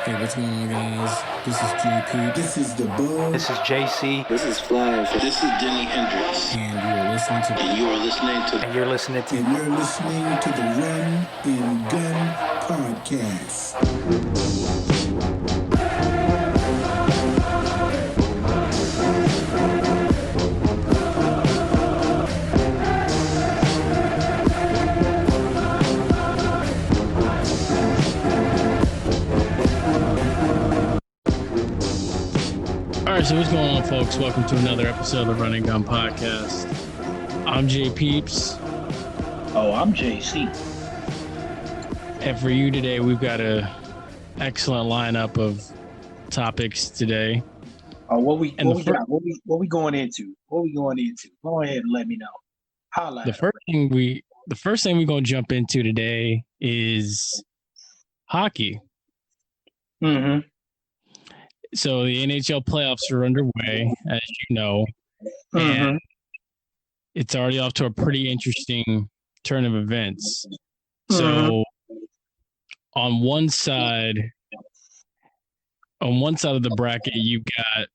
Hey, what's going on, guys? This is JPeeps. This is the Bug. This is Jay Cee. This is Flash. This is Denny Hendricks. And you're listening to... And you are listening to... And you're listening to... And you're listening to the Run and Gun Podcast. All right, so what's going on, folks? Welcome to another episode of the Run and Gun Podcast. I'm JPeeps. Oh, I'm Jay Cee. And for you today, we've got a excellent lineup of topics today. Oh, what we going into? What we going into? Go ahead and let me know. Highlight. The first thing we're gonna jump into today is hockey. Mm-hmm. So the NHL playoffs are underway, as you know, and it's already off to a pretty interesting turn of events. So on one side of the bracket, you've got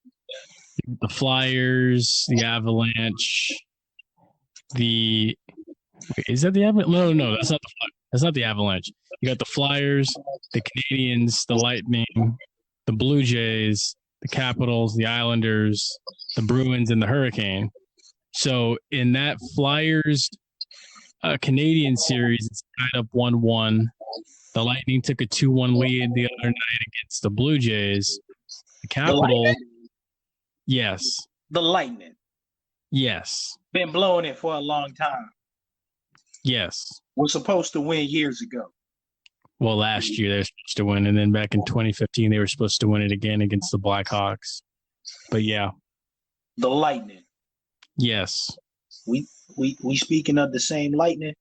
the Flyers, the Avalanche, is that the Avalanche? No, that's not the Flyers. That's not the Avalanche. You got the Flyers, the Canadiens, the Lightning, the Blue Jays, the Capitals, the Islanders, the Bruins, and the Hurricane. So in that Flyers Canadian series, it's tied up 1-1. The Lightning took a 2-1 lead the other night against the Blue Jays. The Capitals, yes. The Lightning. Yes. Been blowing it for a long time. Yes. We're supposed to win years ago. Well, last year they were supposed to win, and then back in 2015 they were supposed to win it again against the Blackhawks. But yeah. The Lightning. Yes. We speaking of the same Lightning?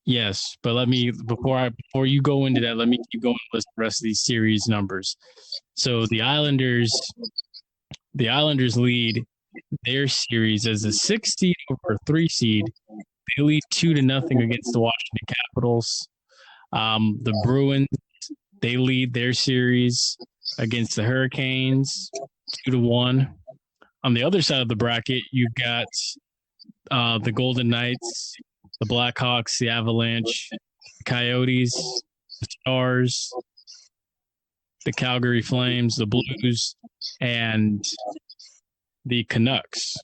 Yes, but let me before you go into that, let me keep going with the rest of these series numbers. So the Islanders lead their series as a 6 seed over a 3 seed. They lead 2-0 against the Washington Capitals. The Bruins, they lead their series against the Hurricanes 2-1. On the other side of the bracket, you've got the Golden Knights, the Blackhawks, the Avalanche, the Coyotes, the Stars, the Calgary Flames, the Blues, and the Canucks.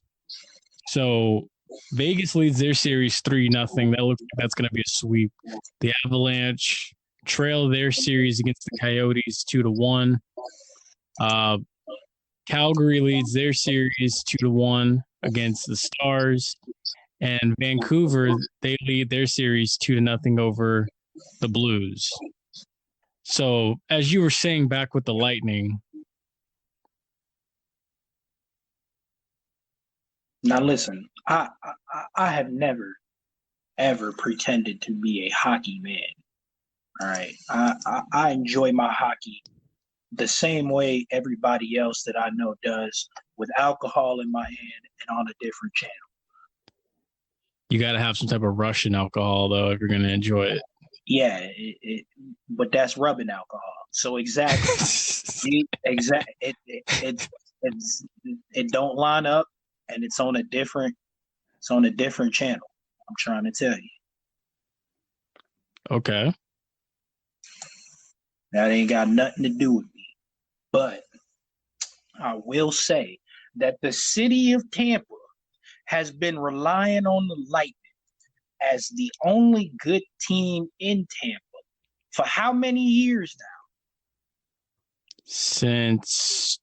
So Vegas leads their series 3-0. That looks like that's going to be a sweep. The Avalanche trail their series against the Coyotes 2-1. Calgary leads their series 2-1 against the Stars. And Vancouver, they lead their series 2-0 over the Blues. So, as you were saying back with the Lightning. Now listen, I have never, ever pretended to be a hockey man. All right. I enjoy my hockey the same way everybody else that I know does, with alcohol in my hand and on a different channel. You got to have some type of Russian alcohol, though, if you're going to enjoy it. Yeah, but that's rubbing alcohol. So exactly, it don't line up, and it's on a different channel. I'm trying to tell you. Okay. That ain't got nothing to do with me. But I will say that the city of Tampa has been relying on the Lightning as the only good team in Tampa for how many years now? Since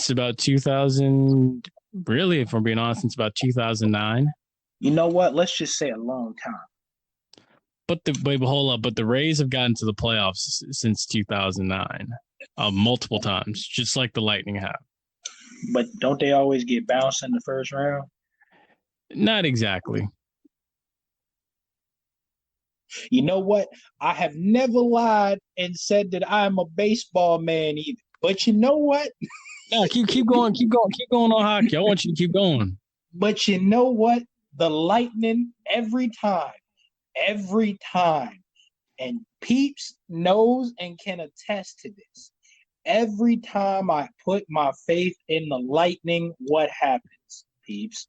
about 2000, really, if I'm being honest, since about 2009. You know what? Let's just say a long time. But hold up. But the Rays have gotten to the playoffs since 2009, multiple times, just like the Lightning have. But don't they always get bounced in the first round? Not exactly. You know what? I have never lied and said that I'm a baseball man either. But you know what? No, keep going on hockey. I want you to keep going. But you know what? The Lightning, every time And Peeps knows and can attest to this. Every time I put my faith in the Lightning, what happens, Peeps?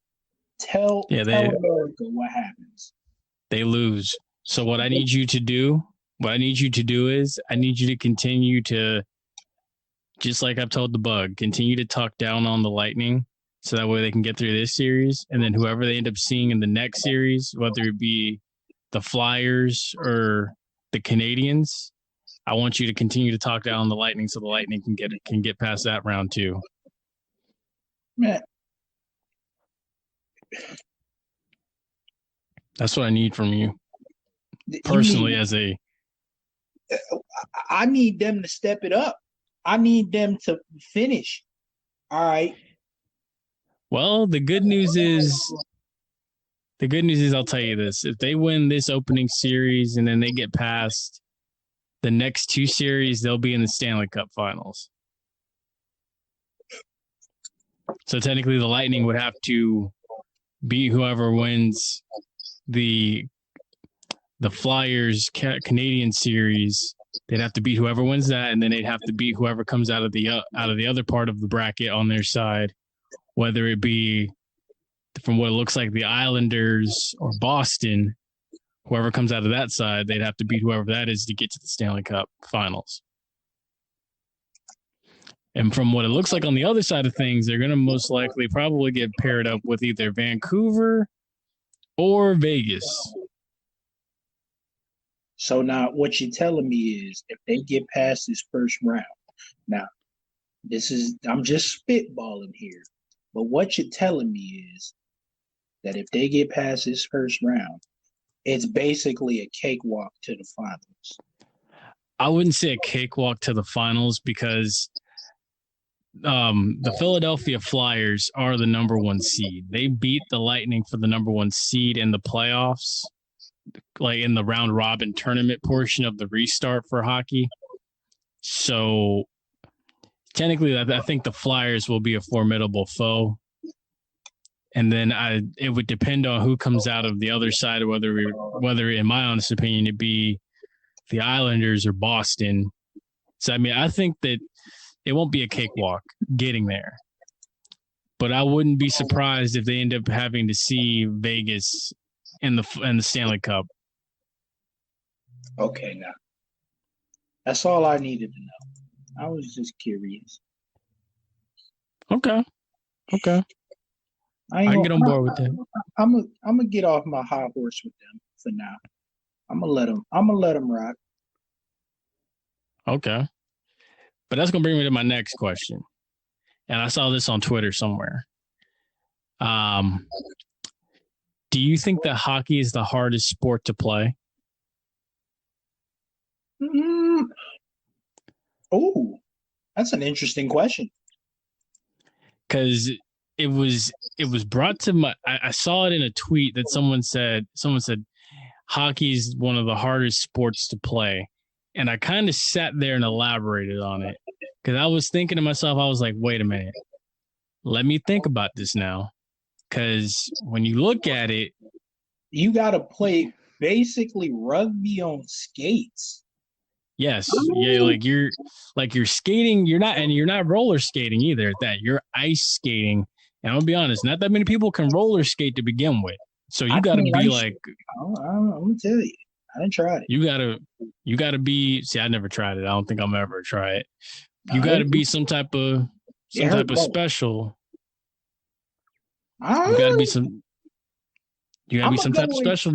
Tell America what happens. They lose. So what I need you to do, is I need you to continue to, just like I've told the Bug, continue to talk down on the Lightning so that way they can get through this series. And then whoever they end up seeing in the next series, whether it be the Flyers or the Canadians, I want you to continue to talk down on the Lightning so the Lightning can get past that round too. Man. That's what I need from you. Personally, I need them to step it up. I need them to finish. All right. Well, the good news is I'll tell you this. If they win this opening series and then they get past the next two series, they'll be in the Stanley Cup Finals. So technically the Lightning would have to beat whoever wins the Flyers Canadian series. They'd have to beat whoever wins that, and then they'd have to beat whoever comes out of the other part of the bracket on their side, whether it be from what it looks like the Islanders or Boston. Whoever comes out of that side, they'd have to beat whoever that is to get to the Stanley Cup Finals. And from what it looks like on the other side of things, they're going to most likely probably get paired up with either Vancouver or Vegas. So now what you're telling me is if they get past this first round, now I'm just spitballing here, but what you're telling me is that if they get past this first round, it's basically a cakewalk to the finals. I wouldn't say a cakewalk to the finals because the Philadelphia Flyers are the number one seed. They beat the Lightning for the number one seed in the playoffs, like in the round robin tournament portion of the restart for hockey. So technically, I think the Flyers will be a formidable foe. And then it would depend on who comes out of the other side, whether in my honest opinion, it'd be the Islanders or Boston. So, I mean, I think that it won't be a cakewalk getting there. But I wouldn't be surprised if they end up having to see Vegas in the Stanley Cup. Okay, now. That's all I needed to know. I was just curious. Okay. I can get on board with that. I'm gonna get off my high horse with them for now. I'm gonna let them rock. Okay. But that's gonna bring me to my next question. And I saw this on Twitter somewhere. Do you think that hockey is the hardest sport to play? Oh, that's an interesting question. Because it was brought to my. I saw it in a tweet that someone said hockey is one of the hardest sports to play, and I kind of sat there and elaborated on it because I was thinking to myself, I was like, wait a minute, let me think about this now, because when you look at it, you got to play basically rugby on skates. Yes, yeah, like you're skating. You're not roller skating either. At that, you're ice skating. And I'll be honest, not that many people can roller skate to begin with. So you got to be like. I'm gonna tell you, I didn't try it. You gotta be. See, I never tried it. I don't think I'm ever try it. You got to be some type of special. You got to be some. You got to be some type of special.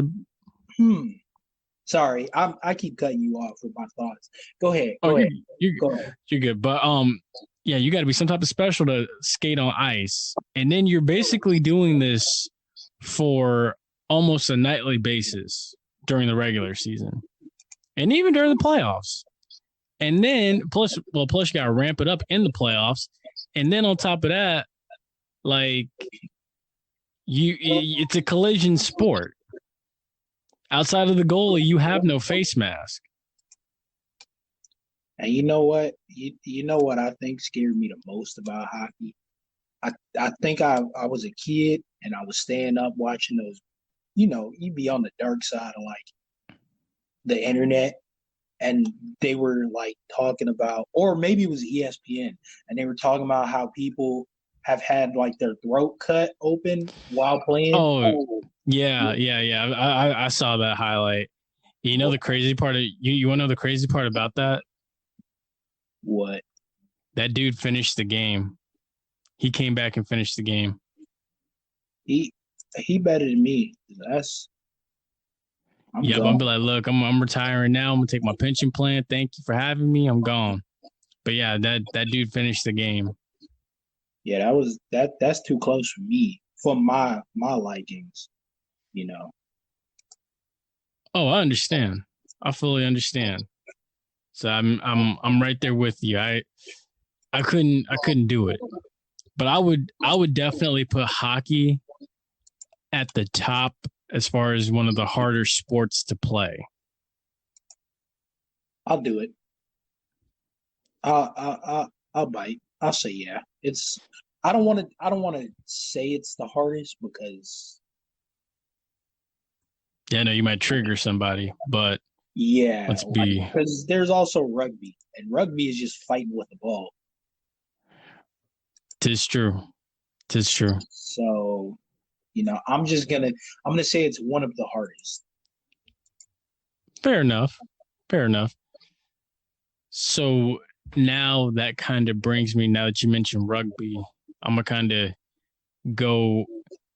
Sorry, I keep cutting you off with my thoughts. Go ahead. Go ahead. You're good. But yeah, you got to be some type of special to skate on ice, and then you're basically doing this for almost a nightly basis during the regular season, and even during the playoffs. And then plus you got to ramp it up in the playoffs, and then on top of that, like it's a collision sport. Outside of the goalie, you have no face mask. And you know what? You know what I think scared me the most about hockey? I think I was a kid and I was staying up watching those, you'd be on the dark side of like the internet and they were like talking about, or maybe it was ESPN, and they were talking about how people have had like their throat cut open while playing. Oh, yeah. I saw that highlight. You know the crazy part of you want to know the crazy part about that? What? That dude finished the game. He came back and finished the game. He better than me. I'm Yep, gone. I'm be like, look, I'm retiring now. I'm gonna take my pension plan. Thank you for having me. I'm gone. But yeah, that dude finished the game. Yeah, that's too close for me for my likings, you know. Oh, I understand. I fully understand. So I'm right there with you. I couldn't do it. But I would definitely put hockey at the top as far as one of the harder sports to play. I'll do it. I'll bite. I'll say yeah. It's I don't want to say it's the hardest because Yeah, I know you might trigger somebody, but yeah, let's be. because there's also rugby, and rugby is just fighting with the ball. Tis true. Tis true. So, I'm gonna say it's one of the hardest. Fair enough. Fair enough. So now that kind of brings me, now that you mentioned rugby, I'm going to kind of go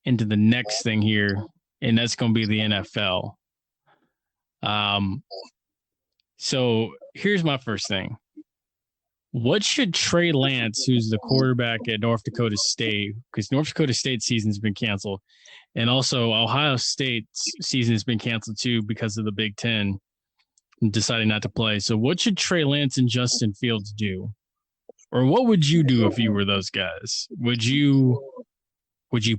into the next thing here, and that's going to be the NFL. So here's my first thing. What should Trey Lance, who's the quarterback at North Dakota State, because North Dakota State season's been canceled, and also Ohio State's season has been canceled too because of the Big Ten deciding not to play. So what should Trey Lance and Justin Fields do? Or what would you do if you were those guys? Would you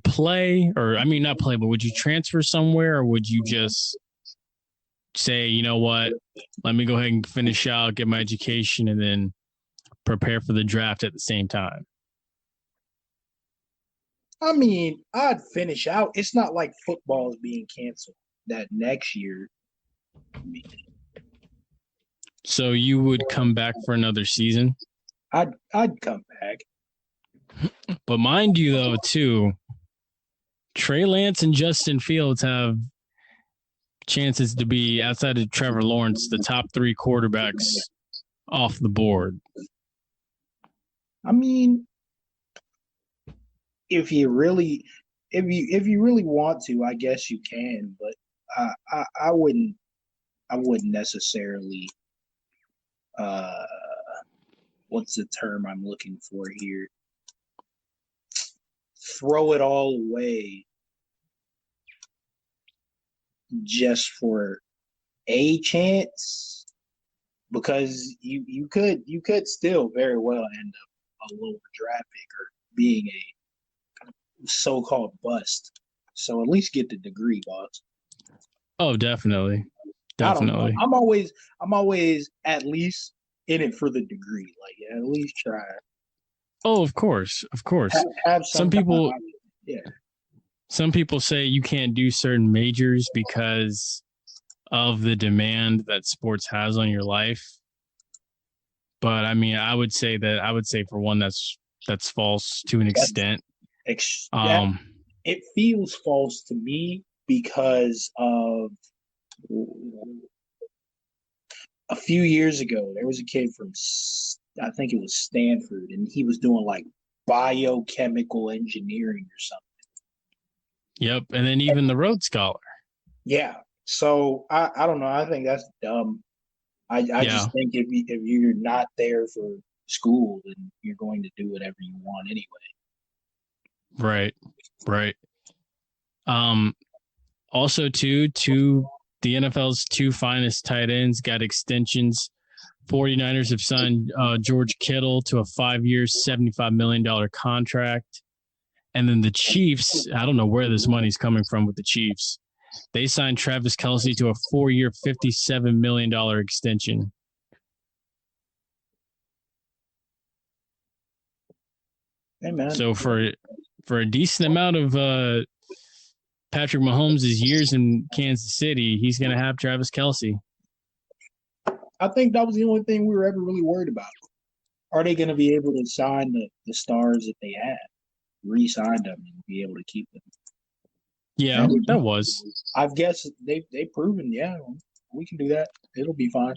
play, or I mean not play, but would you transfer somewhere, or would you just say, you know what, let me go ahead and finish out, get my education, and then prepare for the draft at the same time? I mean, I'd finish out. It's not like football is being canceled that next year. So you would come back for another season? I'd come back. But mind you, though, too, Trey Lance and Justin Fields have chances to be, outside of Trevor Lawrence, the top 3 quarterbacks off the board. I mean, if you really want to, I guess you can, but I wouldn't necessarily what's the term I'm looking for here? Throw it all away just for a chance, because you could still very well end up a lower draft pick or being a so-called bust. So at least get the degree, boss. Oh, definitely. I don't know. I'm always at least in it for the degree. Like, at least try. Oh, of course. Have Some people, yeah. Some people say you can't do certain majors because of the demand that sports has on your life. But I mean, I would say for one, that's false to an extent. It feels false to me because of a few years ago, there was a kid from, I think it was Stanford, and he was doing like biochemical engineering or something. Yep, and then even the Rhodes Scholar. Yeah, so I don't know. I think that's dumb. I just think if you're not there for school, then you're going to do whatever you want anyway. Right. Also, too, the NFL's 2 finest tight ends got extensions. 49ers have signed George Kittle to a 5-year, $75 million contract. And then the Chiefs, I don't know where this money's coming from with the Chiefs. They signed Travis Kelce to a 4-year, $57 million extension. Hey, man. So for a decent amount of Patrick Mahomes' years in Kansas City, he's going to have Travis Kelce. I think that was the only thing we were ever really worried about. Are they going to be able to sign the stars that they had, re-sign them, and be able to keep them? Yeah, that was. I guess they've proven, we can do that. It'll be fine.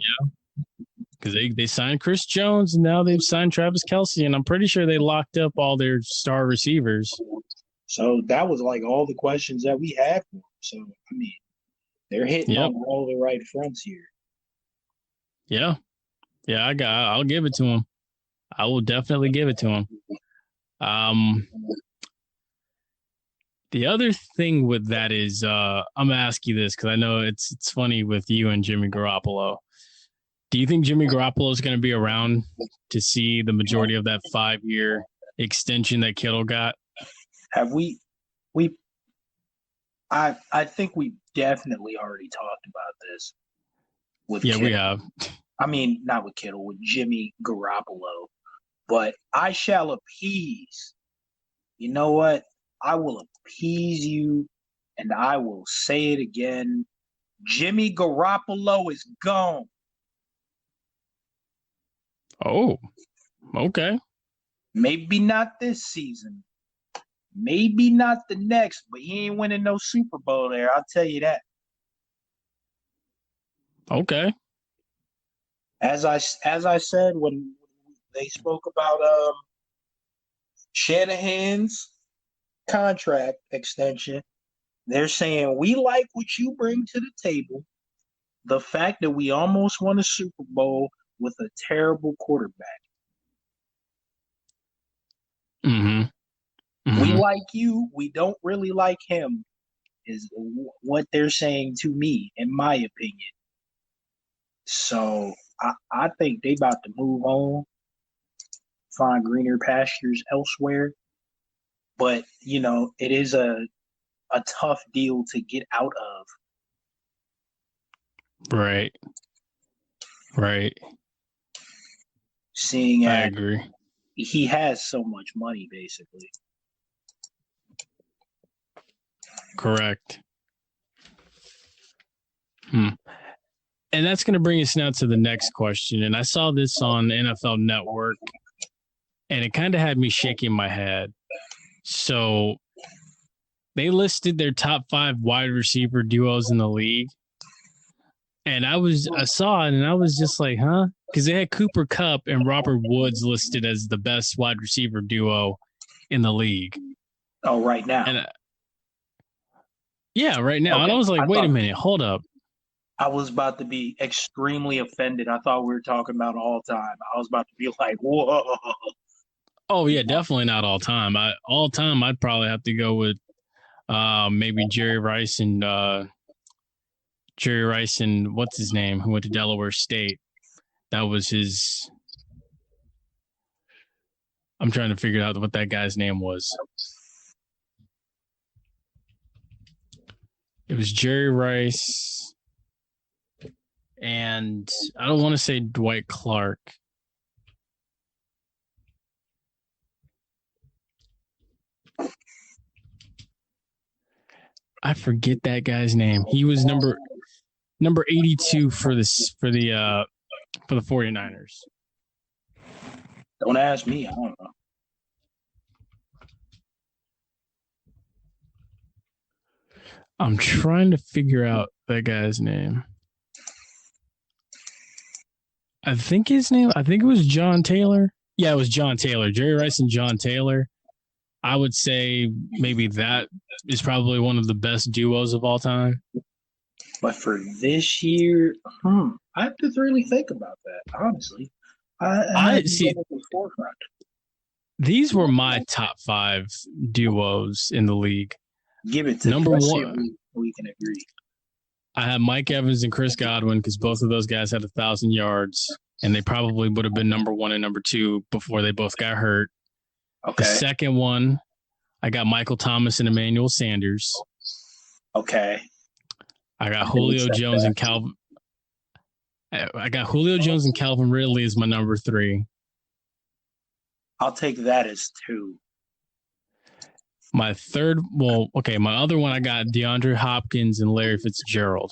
Because they signed Chris Jones, and now they've signed Travis Kelce, and I'm pretty sure they locked up all their star receivers. So that was like all the questions that we had for them. So, I mean, they're hitting on all the right fronts here. Yeah. Yeah, I'll give it to him. I will definitely give it to him. The other thing with that is, I'm gonna ask you this because I know it's funny with you and Jimmy Garoppolo. Do you think Jimmy Garoppolo is going to be around to see the majority of that 5-year extension that Kittle got? Have we? I think we definitely already talked about this. With Kittle. We have. I mean, not with Kittle, with Jimmy Garoppolo. But I shall appease. You know what? I will appease you, and I will say it again. Jimmy Garoppolo is gone. Oh, okay. Maybe not this season. Maybe not the next, but he ain't winning no Super Bowl there. I'll tell you that. Okay. As I said when they spoke about Shanahan's contract extension, they're saying we like what you bring to the table. The fact that we almost won a Super Bowl with a terrible quarterback. Mm-hmm. We like you. We don't really like him, is what they're saying to me, in my opinion. So I think they about to move on, find greener pastures elsewhere. But, it is a tough deal to get out of. Right. Seeing I agree. He has so much money, basically. Correct. And that's going to bring us now to the next question. And I saw this on NFL Network, and it kind of had me shaking my head. So they listed their top 5 wide receiver duos in the league. And I saw it, and I was just like, huh? Because they had Cooper Kupp and Robert Woods listed as the best wide receiver duo in the league. Oh, right now. And right now. Okay. And I was like, wait a minute, hold up. I was about to be extremely offended. I thought we were talking about all time. I was about to be like, whoa. Oh, yeah, definitely not all time. All time, I'd probably have to go with maybe Jerry Rice and what's his name, who went to Delaware State. That was his. I'm trying to figure out what that guy's name was. It was Jerry Rice, and I don't want to say Dwight Clark. I forget that guy's name. He was number 82 for the 49ers. Don't ask me. I don't know. I'm trying to figure out that guy's name. I think it was John Taylor. Yeah, it was John Taylor. Jerry Rice and John Taylor. I would say maybe that is probably one of the best duos of all time. But for this year, I have to really think about that, honestly. I see. These were my top 5 duos in the league. Give it to number 1. We can agree. I had Mike Evans and Chris Godwin because both of those guys had 1,000 yards, and they probably would have been number 1 and number 2 before they both got hurt. Okay. The second one, I got Michael Thomas and Emmanuel Sanders. Okay. I got Julio Jones and Calvin. I got Julio Jones and Calvin Ridley as my number 3. I'll take that as 2. My other one, I got DeAndre Hopkins and Larry Fitzgerald.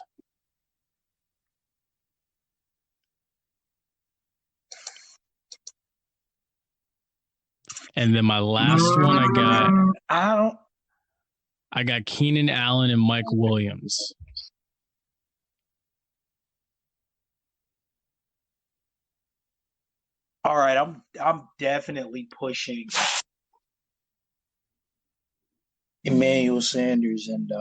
And then my last one I got Keenan Allen and Mike Williams. All right, I'm definitely pushing Emmanuel Sanders and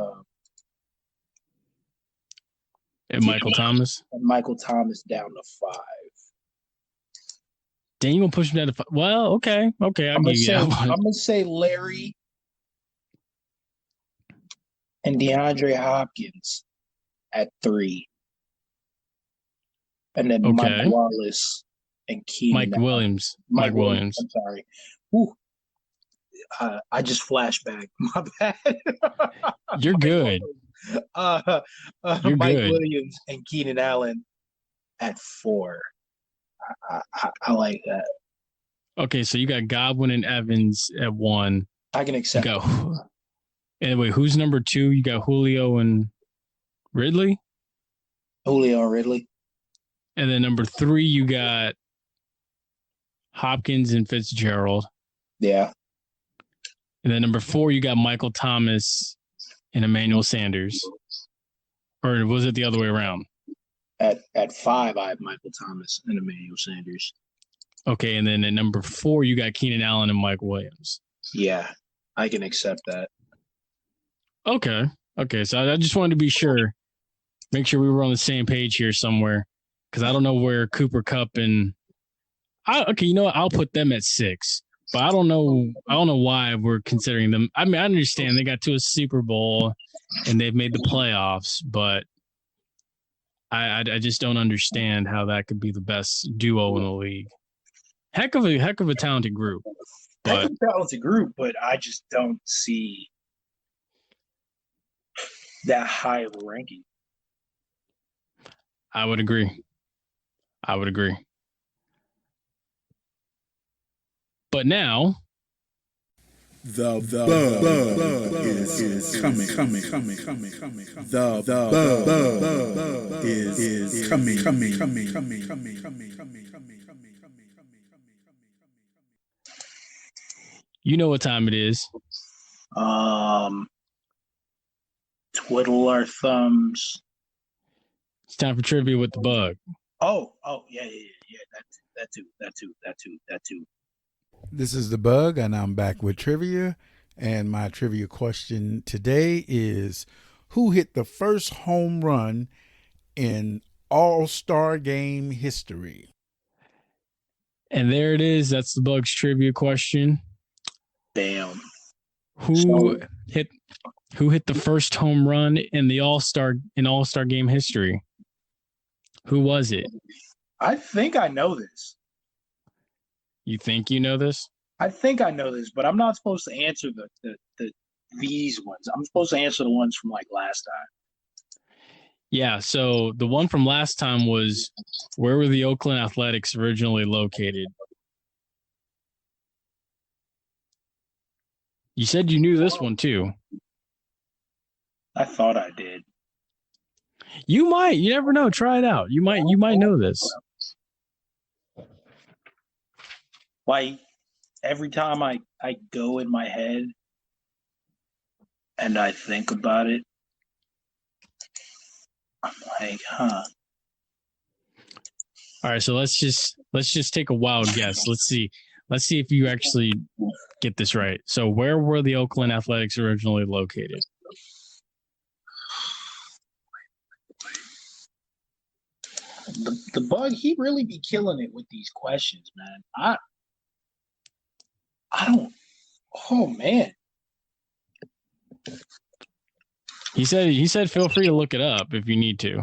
Michael Thomas. And Michael Thomas down to 5. Then you gonna push him down to 5? Well, okay, I'll give you that one. I'm gonna say Larry and DeAndre Hopkins at 3, and then Mike Wallace and Keenan. Mike Williams. I'm sorry. Whew. I just flashback. My bad. You're good. You're Mike good. Williams and Keenan Allen at 4. I like that. Okay, so you got Godwin and Evans at 1. I can accept. Anyway, who's number 2? You got Julio and Ridley. Julio and Ridley. And then number 3, you got Hopkins and Fitzgerald. Yeah. And then number 4, you got Michael Thomas and Emmanuel Sanders. Or was it the other way around? At 5, I have Michael Thomas and Emmanuel Sanders. Okay, and then at number 4, you got Keenan Allen and Mike Williams. Yeah, I can accept that. Okay, so I just wanted to be sure, make sure we were on the same page here somewhere, because I don't know where Cooper Kupp and you know what? I'll put them at 6, but I don't know why we're considering them. I mean, I understand they got to a Super Bowl and they've made the playoffs, but I just don't understand how that could be the best duo in the league. Heck of a talented group. But I just don't see that high of a ranking. I would agree. But now the bug is coming. The bug is coming. You know what time it is. Twiddle our thumbs. It's time for trivia with the bug. Oh, yeah. That too. This is the bug, and I'm back with trivia. And my trivia question today is, who hit the first home run in All-Star Game history? And there it is. That's the bug's trivia question. Damn. Who hit the first home run in the All-Star Game history? Who was it? I think I know this. You think you know this? I think I know this, but I'm not supposed to answer these ones. I'm supposed to answer the ones from like last time. Yeah, so the one from last time was, where were the Oakland Athletics originally located? You said you knew this one too. I thought I did. You might. You never know. Try it out. You might know this. Like, every time I go in my head and I think about it, I'm like, huh. All right, so let's just take a wild guess. Let's see if you actually get this right. So where were the Oakland Athletics originally located? The bug, he really be killing it with these questions, man. I don't. Oh man. He said feel free to look it up if you need to.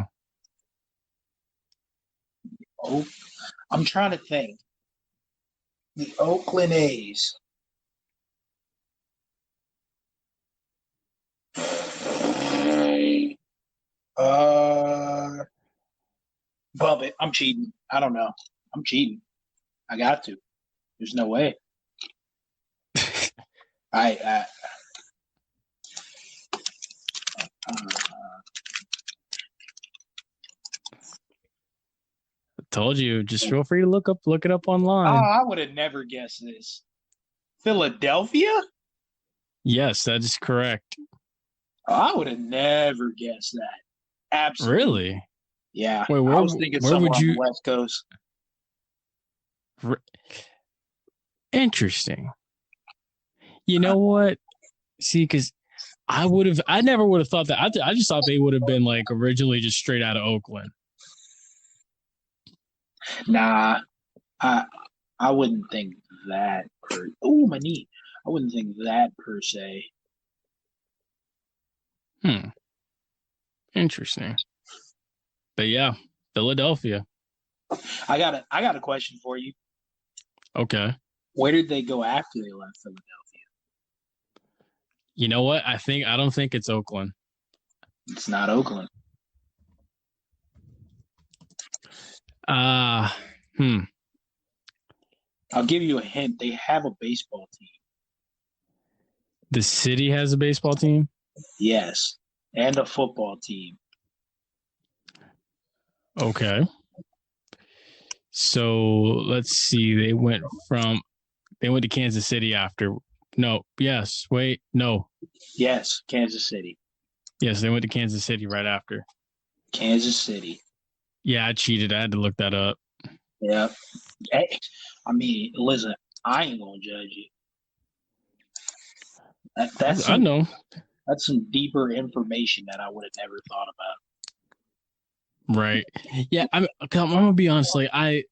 Oh, I'm trying to think. The Oakland A's. Bub it. I'm cheating. I don't know. I'm cheating. I got to. There's no way. I told you, just feel free to look it up online. I would have never guessed this. Philadelphia? Yes, that is correct. I would have never guessed that. Absolutely. Really? Yeah. Wait, I was thinking where somewhere would on you? the West Coast. Interesting. You know what? See, because I never would have thought that. I just thought they would have been like originally just straight out of Oakland. Nah, I wouldn't think that. Oh, my knee. I wouldn't think that per se. Interesting. But yeah, Philadelphia. I got a question for you. Okay. Where did they go after they left Philadelphia? You know what? I don't think it's Oakland. It's not Oakland. Hmm. I'll give you a hint. They have a baseball team. The city has a baseball team? Yes. And a football team. Okay. So let's see. They went to Kansas City after. No. Yes. Wait. No. Yes. Kansas City. Yes, they went to Kansas City right after. Kansas City. Yeah, I cheated. I had to look that up. Yeah. Hey, I mean, listen, I ain't gonna judge you. I know. That's some deeper information that I would have never thought about. Right. Yeah, I'm gonna be honest. Like and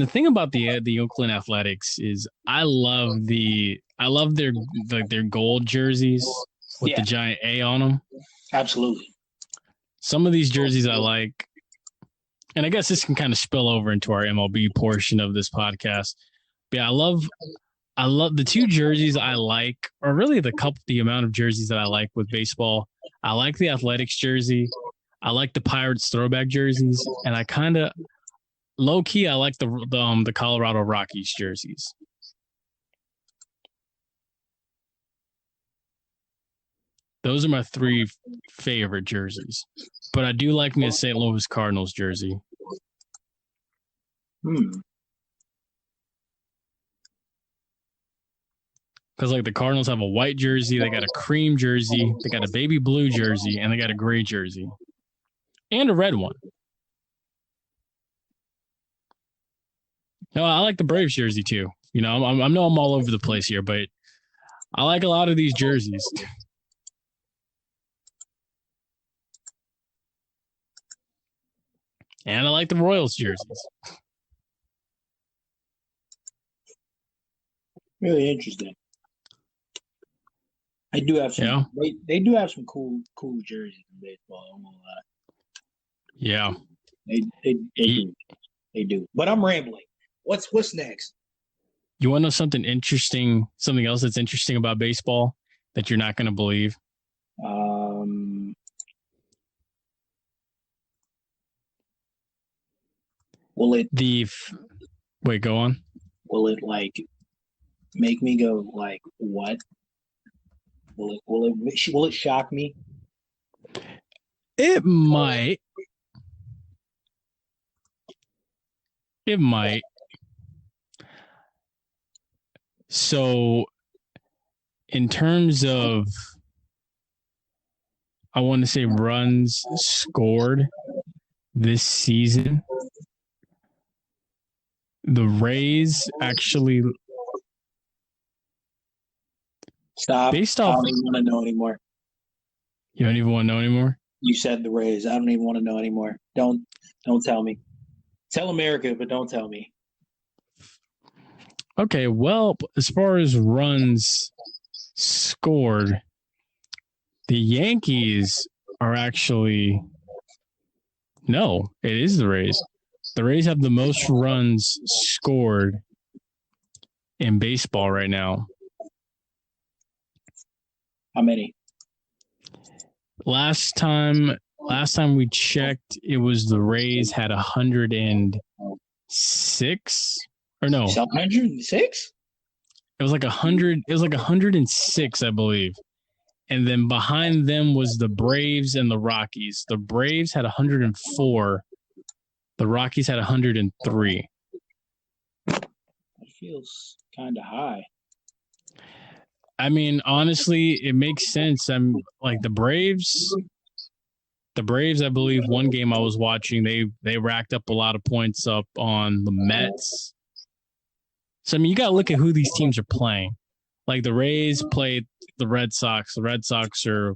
the thing about the Oakland Athletics is I love their gold jerseys with the giant A on them. Absolutely. Some of these jerseys I like, and I guess this can kind of spill over into our MLB portion of this podcast. But yeah, I love the two jerseys I like, or really the amount of jerseys that I like with baseball. I like the Athletics jersey. I like the Pirates throwback jerseys, and I kind of low key I like the Colorado Rockies jerseys. Those are my three favorite jerseys, but I do like me a St. Louis Cardinals jersey. Because like the Cardinals have a white jersey, they got a cream jersey, they got a baby blue jersey, and they got a gray jersey, and a red one. No, I like the Braves jersey too. You know, I know I'm all over the place here, but I like a lot of these jerseys. And I like the Royals jerseys. Really interesting. I do have some. Yeah. They do have some cool jerseys in baseball. I won't lie. Yeah. They do. But I'm rambling. What's next? You want to know something interesting? Something else that's interesting about baseball that you're not going to believe? Wait, go on. Will it like make me go like what? Will it shock me? It might. It might. So, in terms of, I want to say runs scored this season, the Rays actually. Stop. Based off, I don't even want to know anymore. You don't even want to know anymore? You said the Rays. I don't even want to know anymore. Don't tell me. Tell America, but don't tell me. Okay, well, as far as runs scored, the Yankees are actually no, it is the Rays. The Rays have the most runs scored in baseball right now. How many? Last time we checked, it was the Rays had 106 or no. 106? It was like 100. It was like 106, I believe. And then behind them was the Braves and the Rockies. The Braves had 104. The Rockies had 103. That feels kind of high. I mean, honestly, it makes sense. I'm like the Braves. The Braves, I believe, one game I was watching, they racked up a lot of points up on the Mets. So I mean, you got to look at who these teams are playing. Like the Rays played the Red Sox. The Red Sox are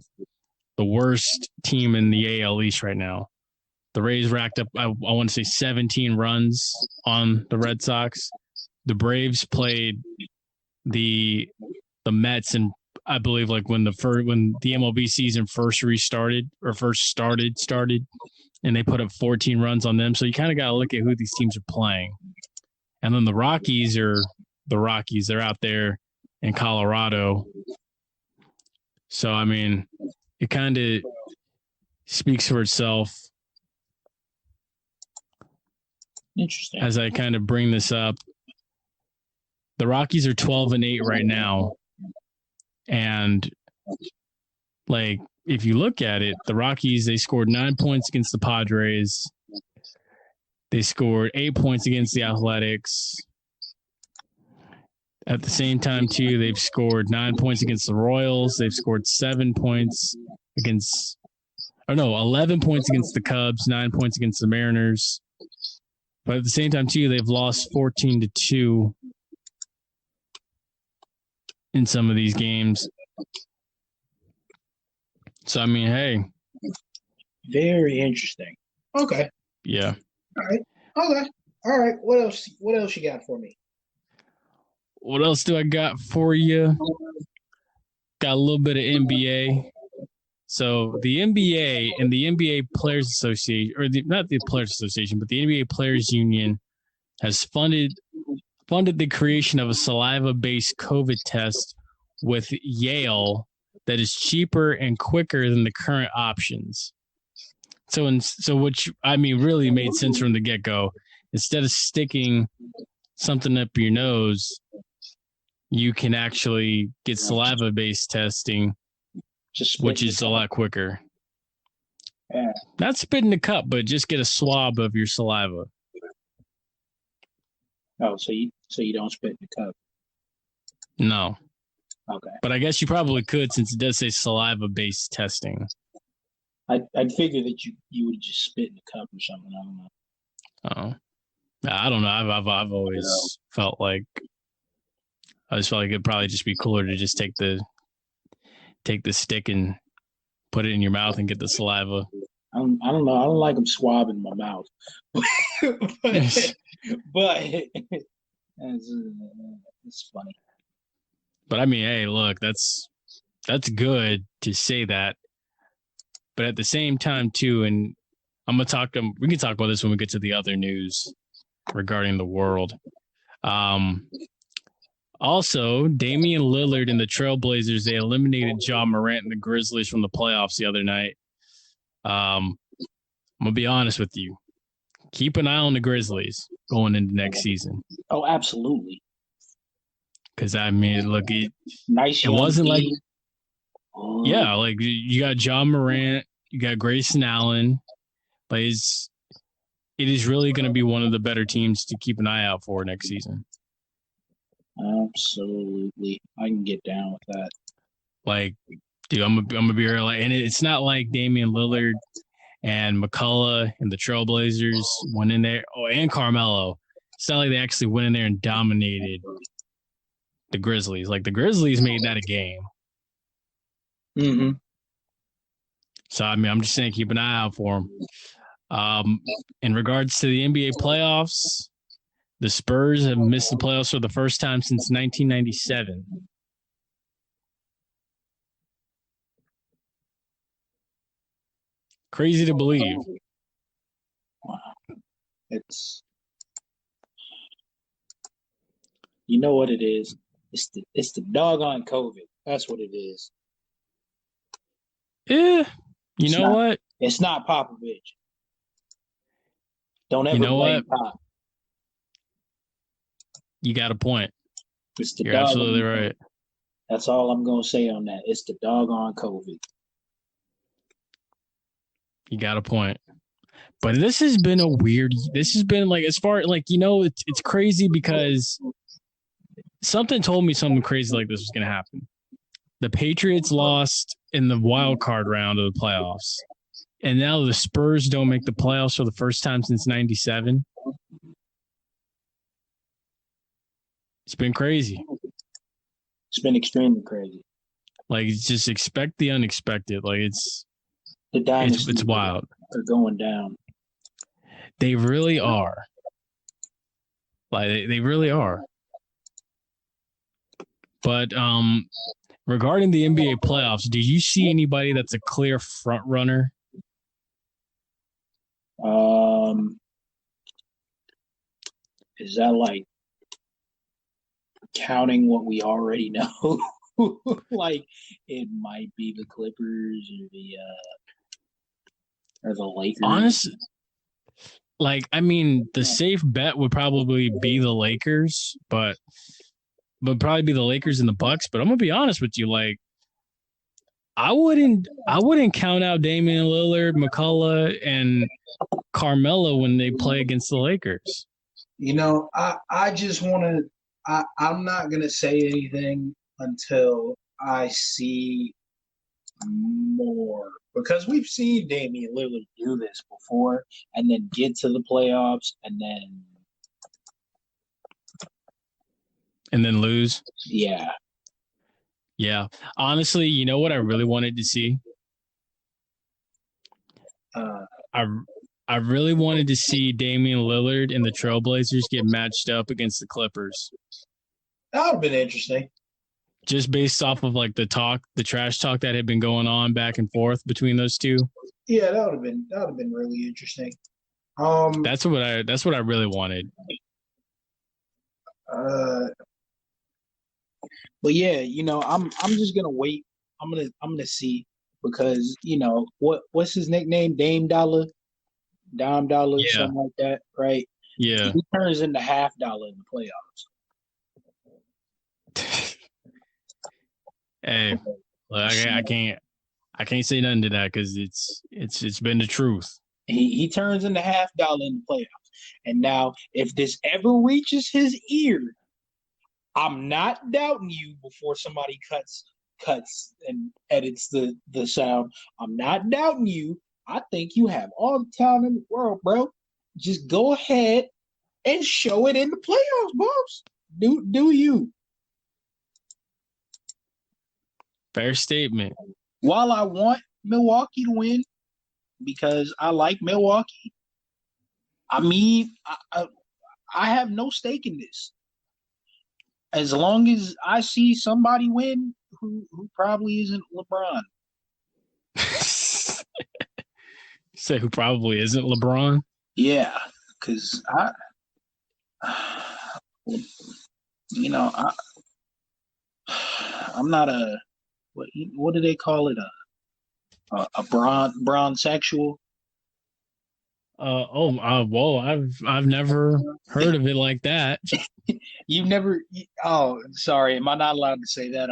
the worst team in the AL East right now. The Rays racked up, I want to say, 17 runs on the Red Sox. The Braves played the Mets, and I believe like when the MLB season first started, and they put up 14 runs on them. So you kind of got to look at who these teams are playing. And then the Rockies are the Rockies. They're out there in Colorado. So I mean, it kind of speaks for itself. Interesting. As I kind of bring this up, the Rockies are 12-8 right now. And like, if you look at it, the Rockies, they scored 9 points against the Padres. They scored 8 points against the Athletics. At the same time, too, they've scored 9 points against the Royals. They've scored 7 points against, 11 points against the Cubs, 9 points against the Mariners. But at the same time, too, they've lost 14-2 in some of these games. So, I mean, hey. Very interesting. Okay. Yeah. All right. Okay. All right. What else? What else you got for me? What else do I got for you? Got a little bit of NBA. So the NBA and the NBA Players Association, or not the Players Association, but the NBA Players Union has funded the creation of a saliva-based COVID test with Yale that is cheaper and quicker than the current options. So which, I mean, really made sense from the get-go. Instead of sticking something up your nose, you can actually get saliva-based testing, which is a lot quicker. Yeah. Not spit in the cup, but just get a swab of your saliva. Oh, so you don't spit in the cup? No. Okay. But I guess you probably could, since it does say saliva-based testing. I'd figure that you would just spit in the cup or something. I don't know. Oh, I don't know. I've always felt like it'd probably just be cooler to just take the stick and put it in your mouth and get the saliva. I don't know. I don't like them swabbing my mouth, but it's funny. But I mean, hey, look, that's good to say that. But at the same time, too, and we can talk about this when we get to the other news regarding the world. Also, Damian Lillard and the TrailBlazers, they eliminated Ja Morant and the Grizzlies from the playoffs the other night. I'm going to be honest with you. Keep an eye on the Grizzlies going into next season. Oh, absolutely. Because, I mean, look, it nice. wasn't like, yeah, like you got Ja Morant, you got Grayson Allen. But it is really going to be one of the better teams to keep an eye out for next season. Absolutely. I can get down with that. Like, dude, I'm gonna be real. And it's not like Damian Lillard and McCullough and the TrailBlazers went in there. Oh, and Carmelo. It's not like they actually went in there and dominated the Grizzlies. Like, the Grizzlies made that a game. Mm-hmm. So, I mean, I'm just saying, keep an eye out for them. In regards to the NBA playoffs, the Spurs have missed the playoffs for the first time since 1997. Crazy to believe. Wow. It's, you know what it is? It's the doggone COVID. That's what it is. Yeah. You know what? It's not Popovich. Don't ever blame Pop. You got a point. You're absolutely right. That's all I'm going to say on that. It's the doggone COVID. You got a point. But this has been like, as far, like, you know, it's crazy because something told me something crazy like this was going to happen. The Patriots lost in the wild card round of the playoffs. And now the Spurs don't make the playoffs for the first time since 97. It's been crazy. It's been extremely crazy. Like, just expect the unexpected. Like, The dynasty it's wild. are going down. They really are. Like, they really are. But regarding the NBA playoffs, did you see anybody that's a clear front runner? Is that like counting what we already know? Like it might be the Clippers or the Lakers. Honestly, like, I mean, the safe bet would probably be the Lakers, but probably be the Lakers and the Bucks. But I'm gonna be honest with you, like, I wouldn't count out Damian Lillard, McCullough, and Carmelo when they play against the Lakers. You know, I just want to. I'm not gonna say anything until I see more, because we've seen Damian Lillard do this before and then get to the playoffs and then lose. Yeah. Honestly, you know what I really wanted to see? I really wanted to see Damian Lillard and the TrailBlazers get matched up against the Clippers. That would have been interesting. Just based off of like the trash talk that had been going on back and forth between those two. Yeah, that would have been really interesting. That's what I really wanted. But yeah, you know, I'm just gonna wait. I'm gonna see, because you know what's his nickname? Dame Dollar, something like that, right? Yeah. He turns into $half in the playoffs. Hey, look, I can't say nothing to that because it's been the truth. He turns into $half in the playoffs, and now if this ever reaches his ear, I'm not doubting you. Before somebody cuts and edits the sound, I'm not doubting you. I think you have all the talent in the world, bro. Just go ahead and show it in the playoffs, boss. Do you? Fair statement. While I want Milwaukee to win, because I like Milwaukee, I mean, I have no stake in this. As long as I see somebody win who probably isn't LeBron. Say who probably isn't LeBron? Yeah, because I'm not a what do they call it, a bronzexual. Whoa! I've never heard of it like that. You've never? Oh, sorry. Am I not allowed to say that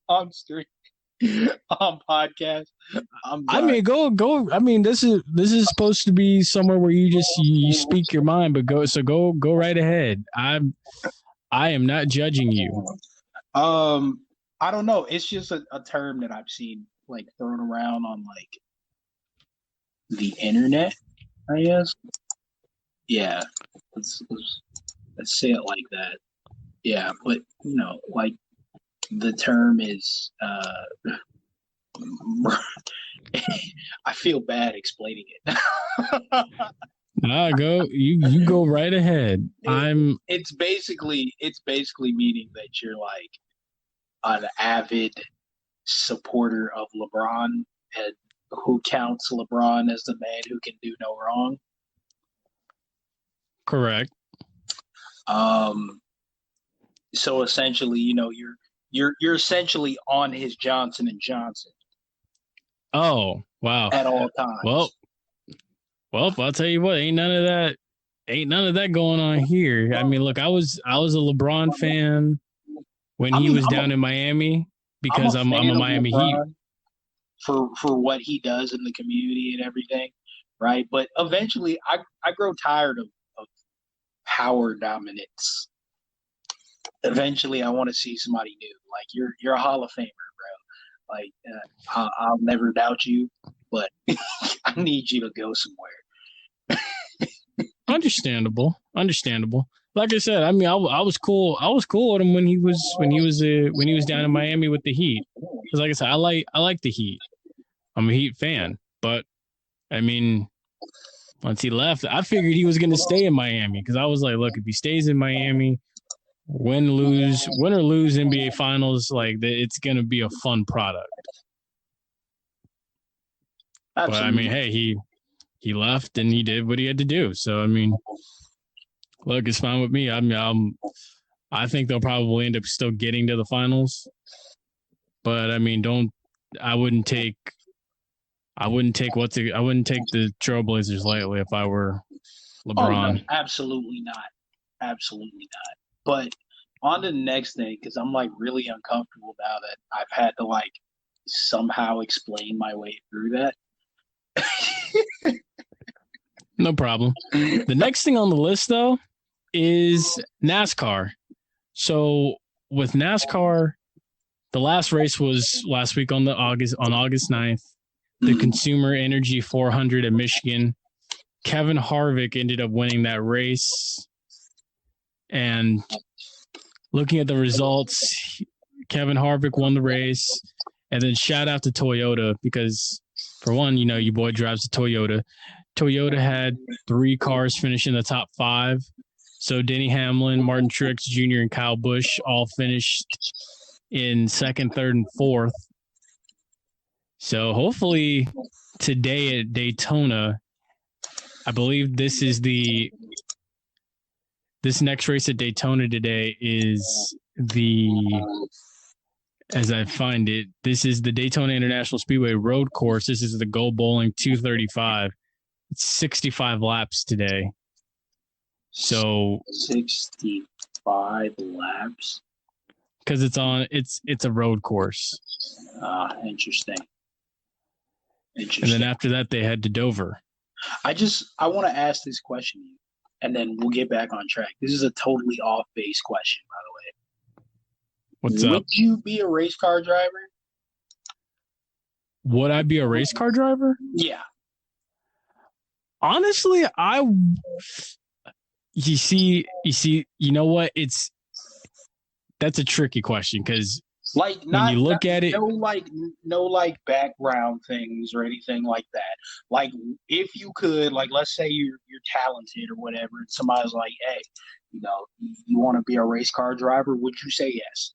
on stream, on podcast? I mean, go. I mean, this is supposed to be somewhere where you speak your mind, but go right ahead. I am not judging you. I don't know. It's just a term that I've seen like thrown around on like the internet, I guess. Yeah, let's say it like that. Yeah, but you know, like the term is. I feel bad explaining it. You go right ahead. It's basically meaning that you're like an avid supporter of LeBron and who counts LeBron as the man who can do no wrong. Correct. So essentially, you know, you're essentially on his Johnson and Johnson. Oh, wow. At all times. Well, I'll tell you what, ain't none of that going on here. I mean, look, I was a LeBron fan when he was down in Miami because I'm a Miami Heat. For what he does in the community and everything, right? But eventually I grow tired of power dominance. eventually I want to see somebody new. Like you're a Hall of Famer, bro. Like I'll never doubt you, but I need you to go somewhere. Understandable. Like I said, I mean, I was cool. I was cool with him when he was down in Miami with the Heat. Because like I said, I like the Heat. I'm a Heat fan, but I mean, once he left, I figured he was going to stay in Miami because I was like, look, if he stays in Miami, win or lose NBA Finals, like it's going to be a fun product. Absolutely. But I mean, hey, he left and he did what he had to do. So I mean, look, it's fine with me. I mean, I think they'll probably end up still getting to the finals. But I mean, I wouldn't take the TrailBlazers lightly if I were LeBron. Oh, no, absolutely not. But on to the next thing, because I'm like really uncomfortable now that I've had to like somehow explain my way through that. No problem. The next thing on the list, though, is NASCAR. So with NASCAR, the last race was last week on August 9th. The Consumer Energy 400 in Michigan. Kevin Harvick ended up winning that race. And looking at the results, Kevin Harvick won the race. And then shout out to Toyota because, for one, you know, your boy drives a Toyota. Toyota had 3 cars finish in the top 5. So Denny Hamlin, Martin Truex Jr., and Kyle Busch all finished in 2nd, 3rd, and 4th. So hopefully today at Daytona, I believe this next race at Daytona today is as I find it, this is the Daytona International Speedway road course. This is the Go Bowling 235. It's 65 laps today. So 65 laps. Because it's a road course. Interesting. And then after that, they head to Dover. I want to ask this question, and then we'll get back on track. This is a totally off-base question, by the way. What's up? Would you be a race car driver? Would I be a race car driver? Yeah. Honestly, you know what? That's a tricky question because like when you look at it, no background things or anything like that. Like if you could, like let's say you're talented or whatever, and somebody's like, hey, you know, you want to be a race car driver? Would you say yes?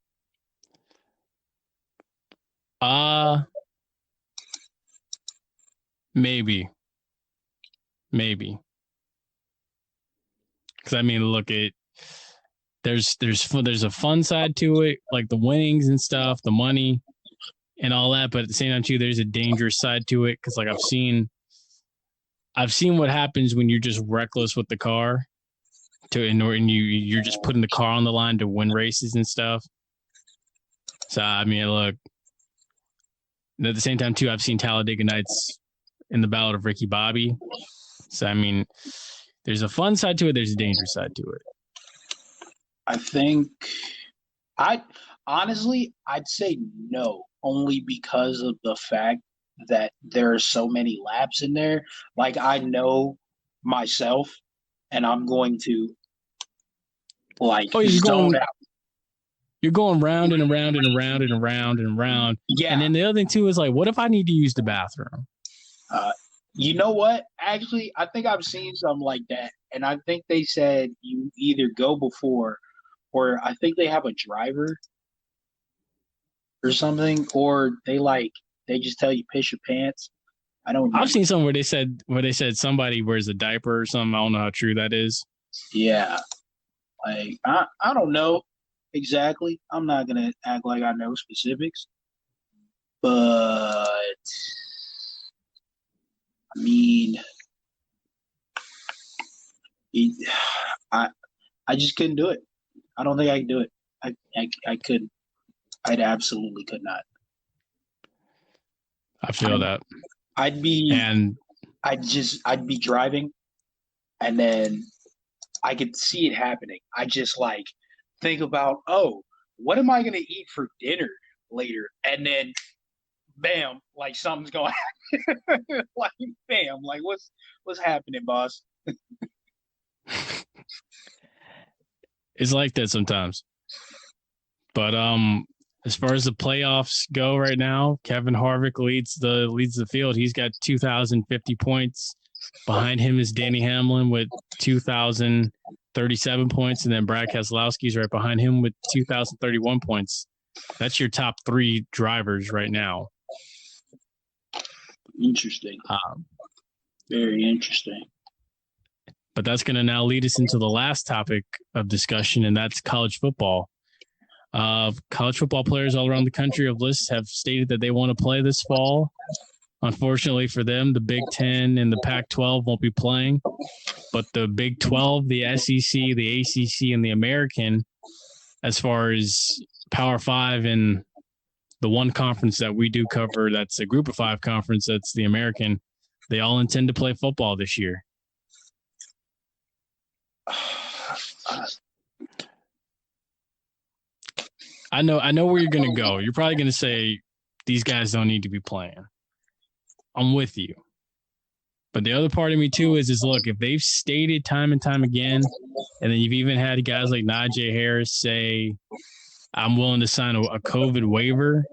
Maybe. Because I mean, look at there's a fun side to it, like the winnings and stuff, the money and all that. But at the same time, too, there's a dangerous side to it because, like, I've seen what happens when you're just reckless with the car, and you're just putting the car on the line to win races and stuff. So I mean, look. At the same time, too, I've seen Talladega Nights in the Ballad of Ricky Bobby. So I mean, there's a fun side to it. There's a dangerous side to it. I think I'd say no, only because of the fact that there are so many laps in there. Like I know myself, and I'm going to zone out. You're going round and around and around and around and around. Yeah. And then the other thing too is like, what if I need to use the bathroom? You know what? Actually, I think I've seen something like that, and I think they said you either go before, or I think they have a driver or something, or they just tell you piss your pants. I don't know. I've seen something where they said somebody wears a diaper or something. I don't know how true that is. Yeah. Like I don't know exactly. I'm not gonna act like I know specifics. But I mean I just couldn't do it. I don't think I could do it. I couldn't. I absolutely could not. I feel that. I'd be driving, and then I could see it happening. I just think about, oh, what am I going to eat for dinner later? And then, bam, like something's going to happen. Like, bam, like what's happening, boss? It's like that sometimes. But as far as the playoffs go right now, Kevin Harvick leads the field. He's got 2,050 points. Behind him is Danny Hamlin with 2,037 points, and then Brad Keselowski's right behind him with 2,031 points. That's your top three drivers right now. Interesting. Very interesting. But that's going to now lead us into the last topic of discussion, and that's college football. College football players all around the country have stated that they want to play this fall. Unfortunately for them, the Big Ten and the Pac-12 won't be playing, but the Big 12, the SEC, the ACC, and the American, as far as Power 5 and the one conference that we do cover, that's a Group of 5 conference, that's the American, they all intend to play football this year. I know where you're going to go. You're probably going to say these guys don't need to be playing. I'm with you. But the other part of me too is look, if they've stated time and time again, and then you've even had guys like Najee Harris say, I'm willing to sign a COVID waiver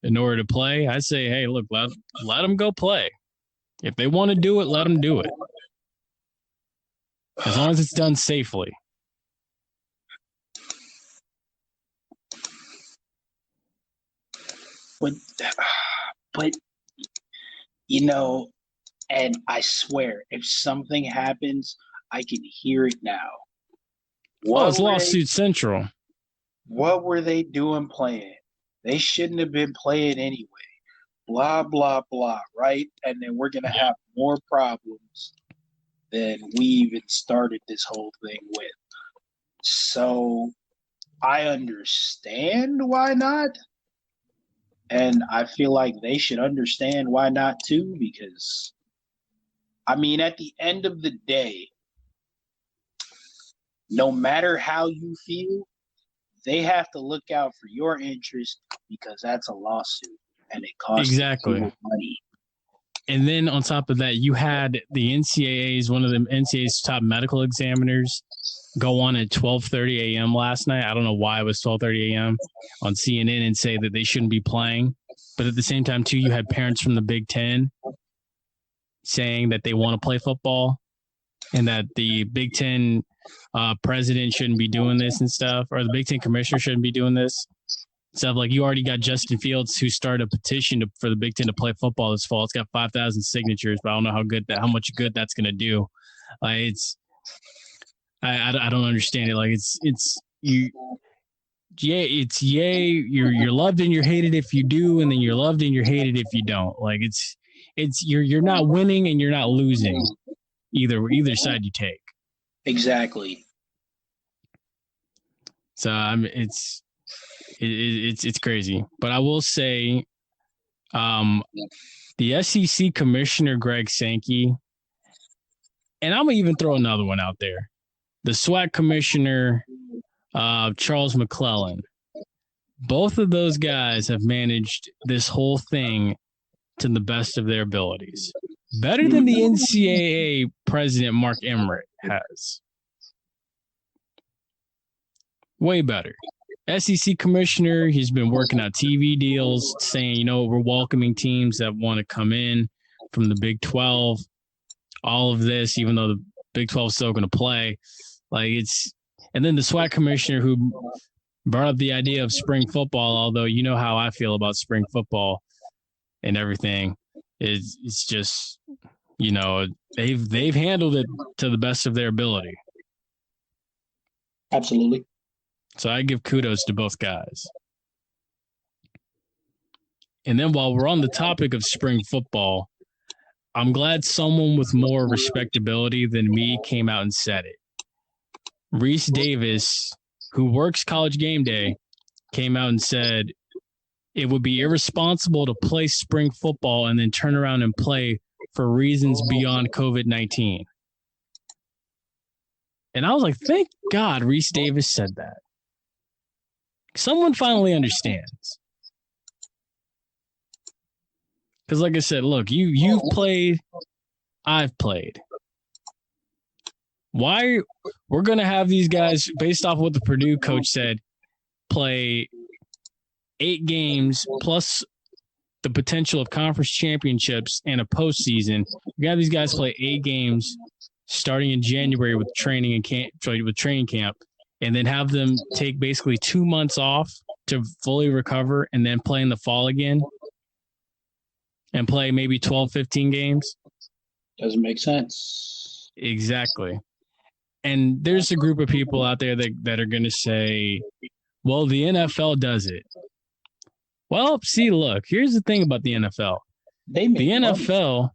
in order to play, I'd say, hey, look, let them go play. If they want to do it, let them do it. As long as it's done safely. But you know, and I swear, if something happens, I can hear it now. It's lawsuit central. What were they doing playing? They shouldn't have been playing anyway. Blah, blah, blah, right? And then we're going to have more problems than we even started this whole thing with. So I understand why not. And I feel like they should understand why not too, because, I mean, at the end of the day, no matter how you feel, they have to look out for your interest because that's a lawsuit and it costs exactly money. And then on top of that, you had the NCAA's, one of the NCAA's top medical examiners, go on at 12:30 a.m. last night. I don't know why it was 12:30 a.m. on CNN and say that they shouldn't be playing. But at the same time, too, you had parents from the Big Ten saying that they want to play football and that the Big Ten president shouldn't be doing this and stuff, or the Big Ten commissioner shouldn't be doing this. Stuff like you already got Justin Fields, who started a petition for the Big Ten to play football this fall. It's got 5,000 signatures, but I don't know how much good that's going to do. I don't understand it. Like you're loved and you're hated if you do, and then you're loved and you're hated if you don't. Like you're not winning and you're not losing either side you take. Exactly. So it's crazy. But I will say, the SEC commissioner Greg Sankey, and I'm gonna even throw another one out there. The SWAC commissioner, Charles McClellan. Both of those guys have managed this whole thing to the best of their abilities. Better than the NCAA president, Mark Emmert, has. Way better. SEC commissioner, he's been working out TV deals, saying, we're welcoming teams that want to come in from the Big 12. All of this, even though the Big 12 is still going to play. And then the SWAC commissioner who brought up the idea of spring football, although you know how I feel about spring football and everything, it's just, they've handled it to the best of their ability. Absolutely. So I give kudos to both guys. And then while we're on the topic of spring football, I'm glad someone with more respectability than me came out and said it. Reese Davis, who works College Game Day, came out and said it would be irresponsible to play spring football and then turn around and play for reasons beyond COVID-19. And I was like, thank God Reese Davis said that. Someone finally understands. Because, like I said, look, you've played, I've played. Why we're going to have these guys, based off what the Purdue coach said, play 8 games plus the potential of conference championships and a postseason. We got these guys play 8 games starting in January with training camp, and then have them take basically 2 months off to fully recover and then play in the fall again and play maybe 12, 15 games. Doesn't make sense. Exactly. And there's a group of people out there that are going to say, well, the NFL does it. Well, see, look, here's the thing about the NFL. The NFL,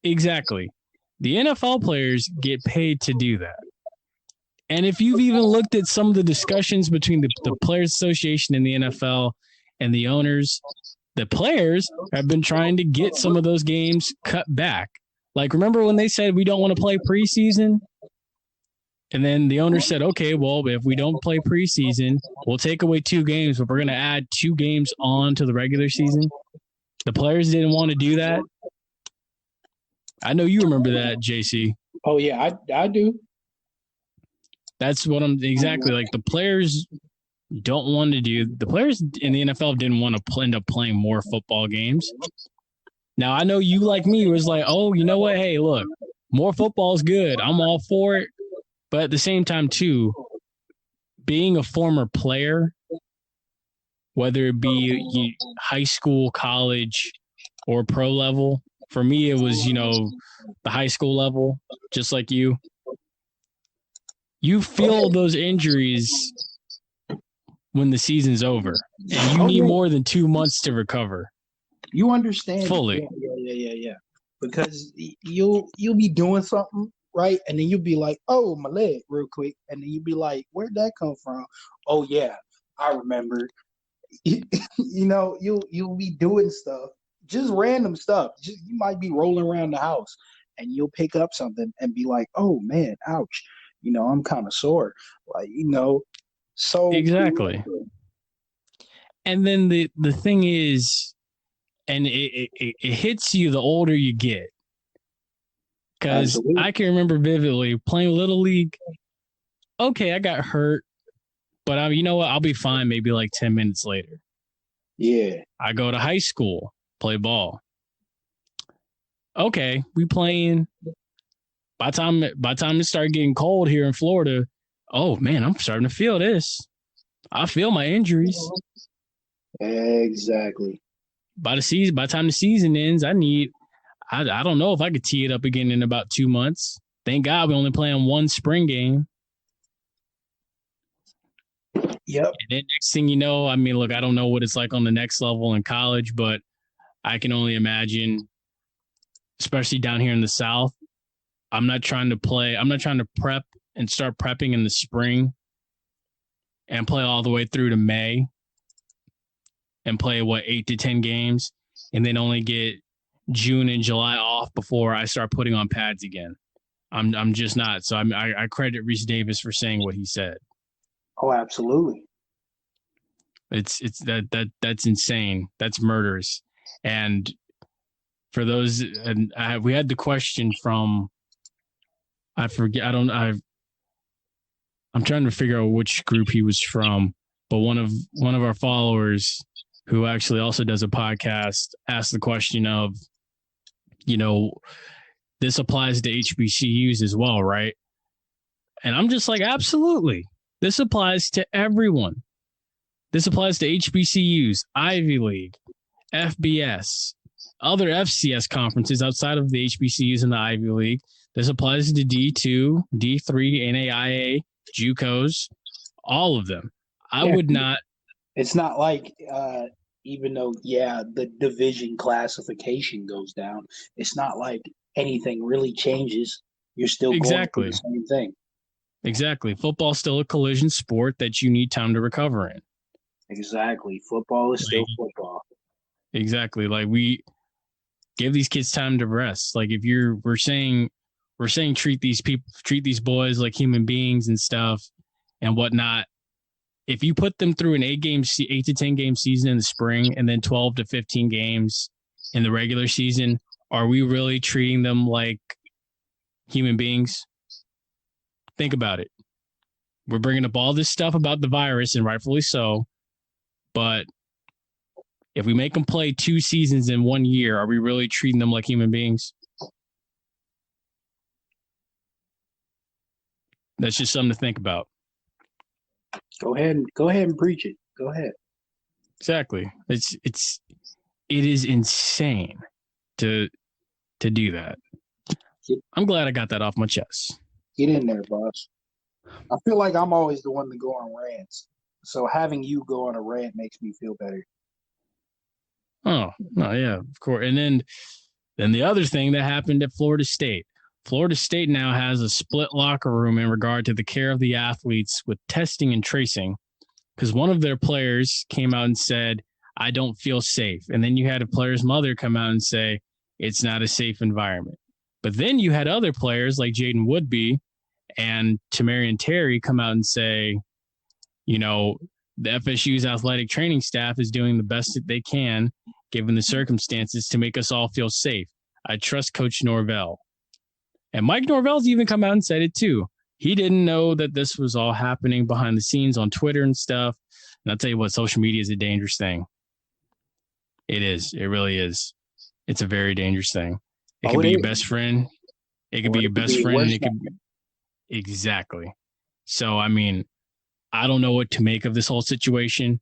exactly. The NFL players get paid to do that. And if you've even looked at some of the discussions between the Players Association and the NFL and the owners, the players have been trying to get some of those games cut back. Like, remember when they said we don't want to play preseason? And then the owner said, okay, well, if we don't play preseason, we'll take away 2 games, but we're going to add 2 games on to the regular season. The players didn't want to do that. I know you remember that, JC. Oh, yeah, I do. That's what I'm exactly like. The players don't want to do. The players in the NFL didn't want to end up playing more football games. Now, I know you, like me, was like, oh, you know what? Hey, look, more football is good. I'm all for it. But at the same time, too, being a former player, whether it be high school, college, or pro level, for me, it was, the high school level, just like you. You feel those injuries when the season's over, and you need more than 2 months to recover. You understand fully. Yeah. Because you'll be doing something, right? And then you'll be like, oh, my leg, real quick. And then you'll be like, where'd that come from? Oh, yeah, I remember. You'll be doing stuff, just random stuff. You might be rolling around the house, and you'll pick up something and be like, oh, man, ouch. I'm kind of sore. So. Exactly. And then the thing is, and it hits you the older you get. Because I can remember vividly playing Little League. Okay, I got hurt, but you know what? I'll be fine maybe like 10 minutes later. Yeah. I go to high school, play ball. Okay, we playing. By the time it started getting cold here in Florida, oh, man, I'm starting to feel this. I feel my injuries. Exactly. By the time the season ends, I don't know if I could tee it up again in about 2 months. Thank God we only playing 1 spring game. Yep. And then next thing you know, I mean, look, I don't know what it's like on the next level in college, but I can only imagine, especially down here in the South. I'm not trying to prep and start prepping in the spring and play all the way through to May and play 8 to 10 games and then only get June and July off before I start putting on pads again. I'm just not. So I credit Reese Davis for saying what he said. Oh, absolutely. It's that's insane. That's murderous. And for those, and we had the question from, I forget. I'm trying to figure out which group he was from, but one of our followers who actually also does a podcast asked the question of, this applies to HBCUs as well, right? And I'm just like, absolutely. This applies to everyone. This applies to HBCUs, Ivy League, FBS, other FCS conferences outside of the HBCUs and the Ivy League. This applies to D2, D3, NAIA, JUCOs, all of them. I would not. It's not like, even though, the division classification goes down, it's not like anything really changes. You're still going through the same thing. Exactly. Football's still a collision sport that you need time to recover in. Exactly. Football is still football. Exactly. Like, we give these kids time to rest. Like, if we're saying treat these boys like human beings and stuff and whatnot. if you put them through an 8 to 10 game season in the spring and then 12 to 15 games in the regular season, are we really treating them like human beings? Think about it. We're bringing up all this stuff about the virus, and rightfully so. But if we make them play 2 seasons in 1 year, are we really treating them like human beings? That's just something to think about. Go ahead and preach it. Go ahead. Exactly. It is insane to do that. I'm glad I got that off my chest. Get in there, boss. I feel like I'm always the one to go on rants. So having you go on a rant makes me feel better. Oh, no, yeah, of course. And then the other thing that happened at Florida State. Florida State now has a split locker room in regard to the care of the athletes with testing and tracing, because one of their players came out and said, I don't feel safe. And then you had a player's mother come out and say, it's not a safe environment. But then you had other players like Jaden Woodby and Tamarian Terry come out and say, you know, the FSU's athletic training staff is doing the best that they can, given the circumstances, to make us all feel safe. I trust Coach Norvell. And Mike Norvell's even come out and said it too. He didn't know that this was all happening behind the scenes on Twitter and stuff. And I'll tell you what, social media is a dangerous thing. It is. It really is. It's a very dangerous thing. It could be your best friend. It could be your best friend. And it could exactly. So, I mean, I don't know what to make of this whole situation.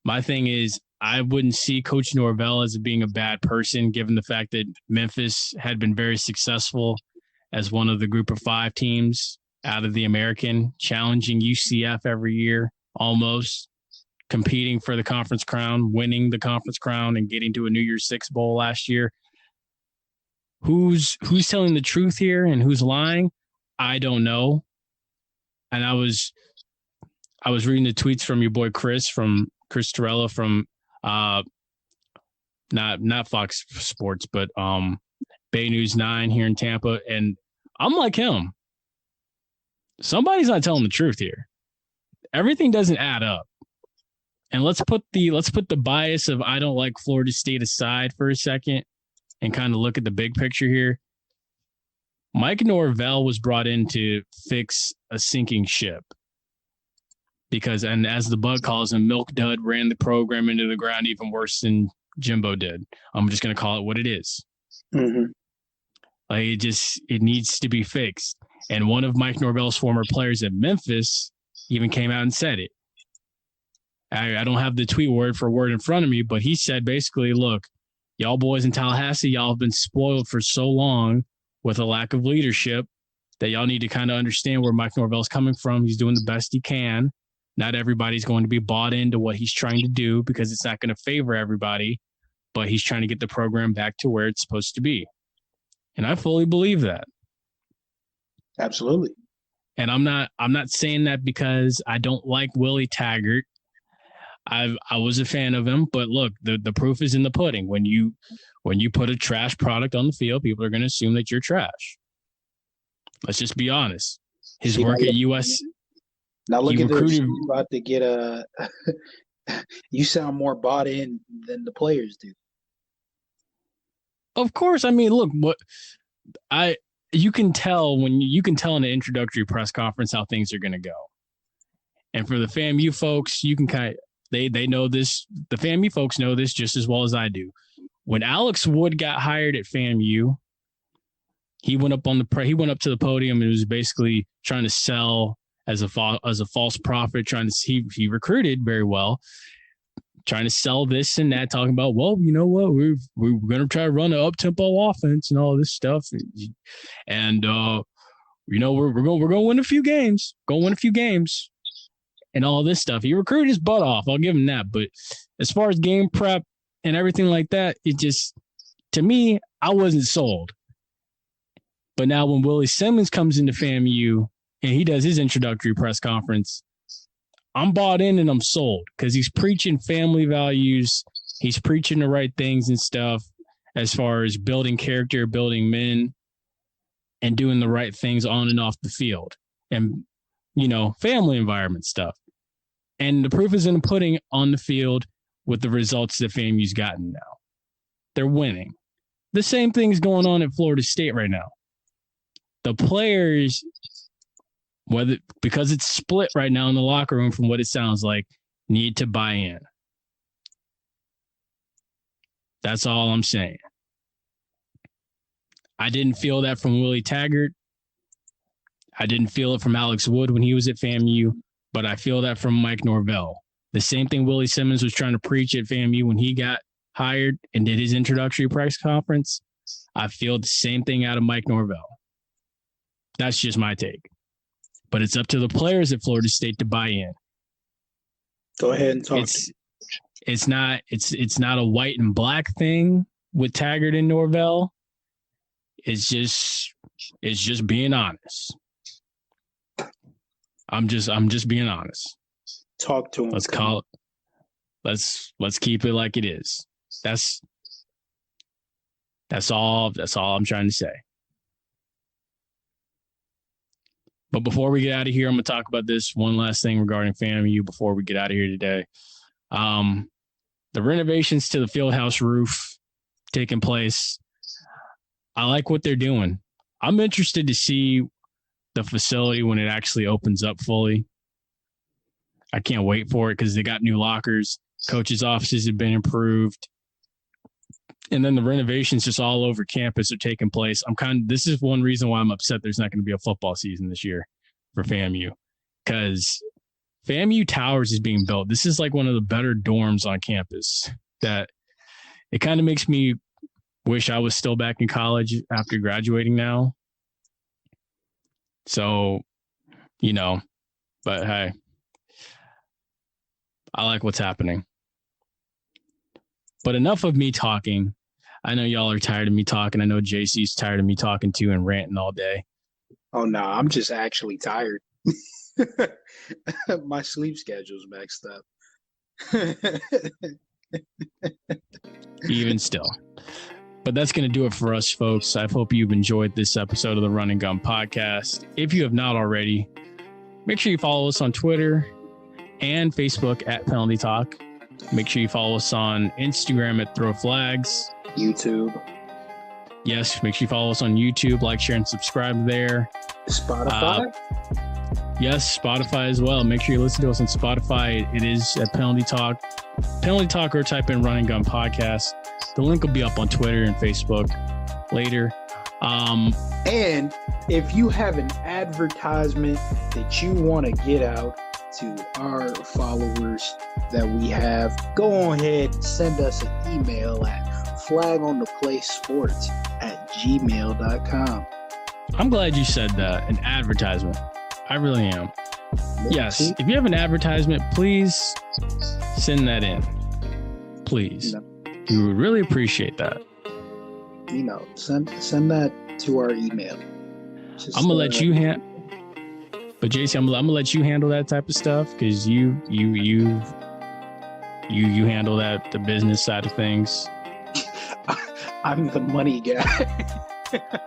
My thing is, I wouldn't see Coach Norvell as being a bad person, given the fact that Memphis had been very successful as one of the group of 5 teams out of the American, challenging UCF every year, almost competing for the conference crown, winning the conference crown, and getting to a New Year's Six bowl last year. Who's telling the truth here and who's lying? I don't know. And I was reading the tweets from your boy Chris Torella from not Fox Sports, but Bay News 9 here in Tampa, and I'm like him. Somebody's not telling the truth here. Everything doesn't add up. And let's put the bias of I don't like Florida State aside for a second and kind of look at the big picture here. Mike Norvell was brought in to fix a sinking ship. Because, and as the bug calls him, Milk Dud ran the program into the ground even worse than Jimbo did. I'm just going to call it what it is. Mm-hmm. Like it needs to be fixed. And one of Mike Norvell's former players at Memphis even came out and said it. I don't have the tweet word for word in front of me, but he said basically, look, y'all boys in Tallahassee, y'all have been spoiled for so long with a lack of leadership that y'all need to kind of understand where Mike Norvell's coming from. He's doing the best he can. Not everybody's going to be bought into what he's trying to do because it's not going to favor everybody, but he's trying to get the program back to where it's supposed to be. And I fully believe that. Absolutely. And I'm not saying that because I don't like Willie Taggart. I was a fan of him, but look, the proof is in the pudding. When you put a trash product on the field, people are going to assume that you're trash. Let's just be honest. His work at US. Now look at this. You're about to get a. You sound more bought in than the players do. Of course, I mean, look, you can tell in an introductory press conference how things are going to go, and for the FAMU folks, you can they know this. The FAMU folks know this just as well as I do. When Alex Wood got hired at FAMU, he went up to the podium and was basically trying to sell as a false prophet. He recruited very well, trying to sell this and that, talking about, well, you know what, we're going to try to run an up-tempo offense and all this stuff, and we're going to win a few games, and all this stuff. He recruited his butt off. I'll give him that. But as far as game prep and everything like that, it just, to me, I wasn't sold. But now when Willie Simmons comes into FAMU and he does his introductory press conference, I'm bought in and I'm sold because he's preaching family values. He's preaching the right things and stuff as far as building character, building men, and doing the right things on and off the field and, family environment stuff. And the proof is in the pudding on the field with the results that FAMU's gotten now. They're winning. The same thing's going on at Florida State right now. The players, because it's split right now in the locker room from what it sounds like, need to buy in. That's all I'm saying. I didn't feel that from Willie Taggart. I didn't feel it from Alex Wood when he was at FAMU, but I feel that from Mike Norvell. The same thing Willie Simmons was trying to preach at FAMU when he got hired and did his introductory press conference. I feel the same thing out of Mike Norvell. That's just my take. But it's up to the players at Florida State to buy in. Go ahead and talk. It's not a white and black thing with Taggart and Norvell. It's just being honest. I'm just being honest. Talk to him. Let's call it. Let's keep it like it is. That's all I'm trying to say. But before we get out of here, I'm going to talk about this one last thing regarding FAMU before we get out of here today. The renovations to the fieldhouse roof taking place. I like what they're doing. I'm interested to see the facility when it actually opens up fully. I can't wait for it because they got new lockers. Coaches' offices have been improved. And then the renovations just all over campus are taking place. This is one reason why I'm upset there's not going to be a football season this year for FAMU, because FAMU Towers is being built. This is like one of the better dorms on campus that it kind of makes me wish I was still back in college after graduating now. So, but hey, I like what's happening. But enough of me talking. I know y'all are tired of me talking. I know JC's tired of me talking too and ranting all day. Oh, no, I'm just actually tired. My sleep schedule's messed up. Even still. But that's going to do it for us, folks. I hope you've enjoyed this episode of the Run and Gun Podcast. If you have not already, make sure you follow us on Twitter and Facebook at Penalty Talk. Make sure you follow us on Instagram at Throw Flags. YouTube. Yes, make sure you follow us on YouTube, like, share, and subscribe there. Spotify? Yes, Spotify as well. Make sure you listen to us on Spotify. It is at Penalty Talk. Penalty Talk, or type in Run and Gun Podcast. The link will be up on Twitter and Facebook later. And if you have an advertisement that you want to get out to our followers that we have, go on ahead and send us an email at flagontheplaysports@gmail.com. I'm glad you said that, an advertisement. I really am. Yes, if you have an advertisement, please send that in. Please. We would really appreciate that. Send that to our email. I'm gonna let you but JC, I'm gonna let you handle that type of stuff because you handle the business side of things. I'm the money guy.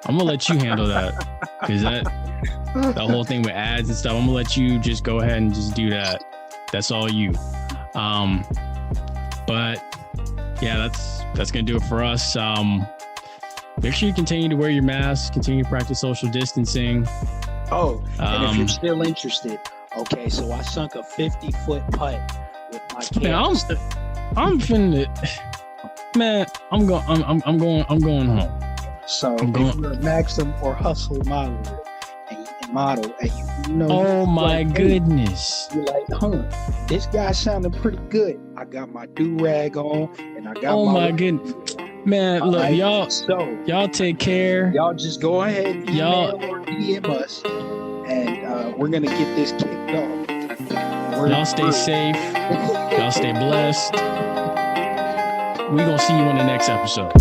I'm gonna let you handle that because the whole thing with ads and stuff. I'm gonna let you just go ahead and just do that. That's all you. But yeah, that's gonna do it for us. Make sure you continue to wear your mask, continue to practice social distancing. Oh, and if you're still interested, okay, so I sunk a 50-foot putt with my kid. I'm finna, man. I'm going home. So if you're a Maxim or Hustle model, and you know, oh my goodness, you're like, this guy sounded pretty good. I got my do-rag on, and I got my goodness. Man, look, right, y'all take care. Y'all just go ahead and email or DM us, and we're going to get this kicked off. Y'all stay safe. Y'all stay blessed. We're going to see you on the next episode.